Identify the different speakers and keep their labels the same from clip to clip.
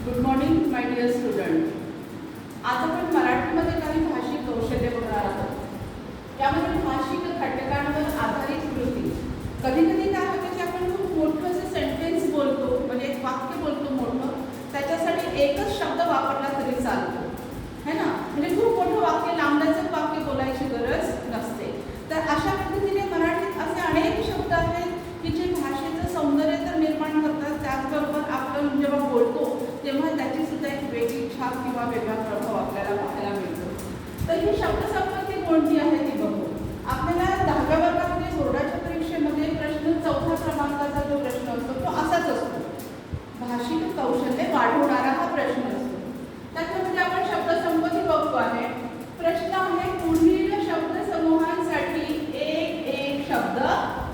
Speaker 1: Good morning my dear student. आज आपण मराठीमध्ये काही भाषिक कौशल्य बघणार आहोत. यामध्ये भाषिक घटकांवर आधारित कृती. कधी कधी काय होतं की आपण खूप मोठं असं सेंटेन्स बोलतो, म्हणजे एक वाक्य बोलतो मोठं, त्याच्यासाठी एकच शब्द वापरला तरी चालतो, है ना. म्हणजे खूप मोठं वाक्य, लांबलचक वाक्य बोलायची गरज नसते. तर अशा पद्धतीने मराठीत असे अनेक शब्द आहेत की जे भाषेचं सौंदर्य तर निर्माण करतात, त्याचबरोबर आपण जेव्हा बोलतो तेव्हा त्याची सुद्धा एक वेगळी छाप किंवा वेगळा प्रभाव आपल्याला पाहायला मिळतो. तर ही शब्दसंपत्ती कोणती आहे ती बघू. आपल्याला 10व्या वर्गामध्ये बोर्डाच्या परीक्षेमध्ये प्रश्न 4थ्या क्रमांकाचा जो प्रश्न असतो तो असाच असतो. भाषिक कौशल्य वाढवणारा हा प्रश्न असतो. त्याच्यामध्ये आपण शब्दसंपत्ती बघतो आहे. प्रश्न आहे, पुढील शब्दसमूहांसाठी एक एक शब्द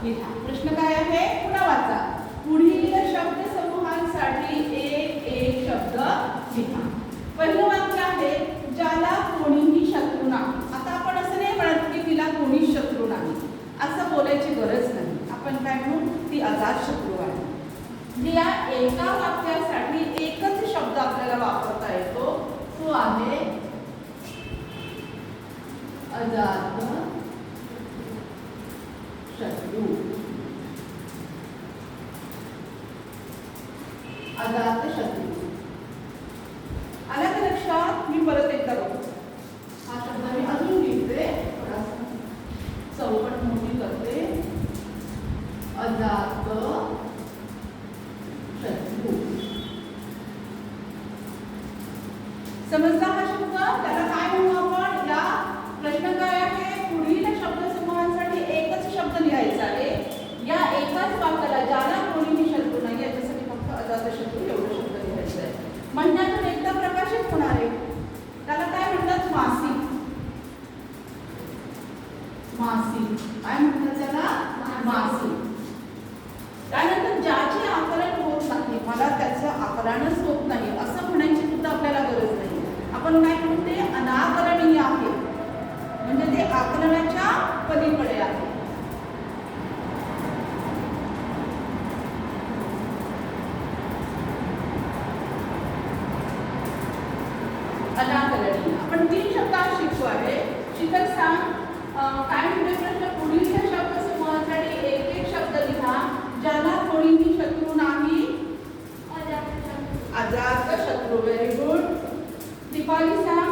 Speaker 1: लिहा. प्रश्न काय आहे पुन्हा वाचा. पुढील शब्दसमूहांसाठी एक एक शब्द लिहा. पहिलं वाक्य आहे, ज्याला कोणीही शत्रू नाही. आता आपण असं नाही म्हणत की तिला कोणीच शत्रू नाही, असं बोलायची गरज नाही. आपण काय म्हणू, ती अजात शत्रू आहे. म्हणजे या एका वाक्यासाठी एकच शब्द आपल्याला वापरता येतो, तो आहे अजात शत्रू. अजात शत्रू आला का लक्षात? मी परत एकदा बघतो. हा शब्द मी अजून लिहिते, थोडासा चौकट मोठी करते. अजात शत्रू. समजला हा शब्द? त्याला काय म्हणू आपण? या प्रश्न काय आहे, पुढील शब्दसमूहांसाठी एकच शब्द लिहायचा आहे. या एकाच वाक्याला ज्याला कोणीही शत्रू नाही याच्यासाठी फक्त अजात शत्रू एवढं शब्द लिहायचं आहे. महिन्यातून एकदा प्रकाशित होणार आहे, त्याला काय म्हणतात? मासिक. मासिक काय म्हणतात त्याला? मासिक. त्यानंतर ज्याचे आकलन होत नाही, मला त्याचं आकलनच होत नाही असं म्हणायची सुद्धा आपल्याला गरज नाही. आपण काय म्हणतो, ते अनाकलनीय आहे, म्हणजे ते आकलनाच्या पलीकडे आहे. अनाकलनीय. आपण 3 शब्द शिकतो आहे. शिकत सांग काय म्हणते प्रश्न, पुढील शब्दसमूहासाठी एक एक शब्द लिहा. ज्याला कोणीही शत्रू नाही. अजात शत्रू. Very good. दीपाली सांग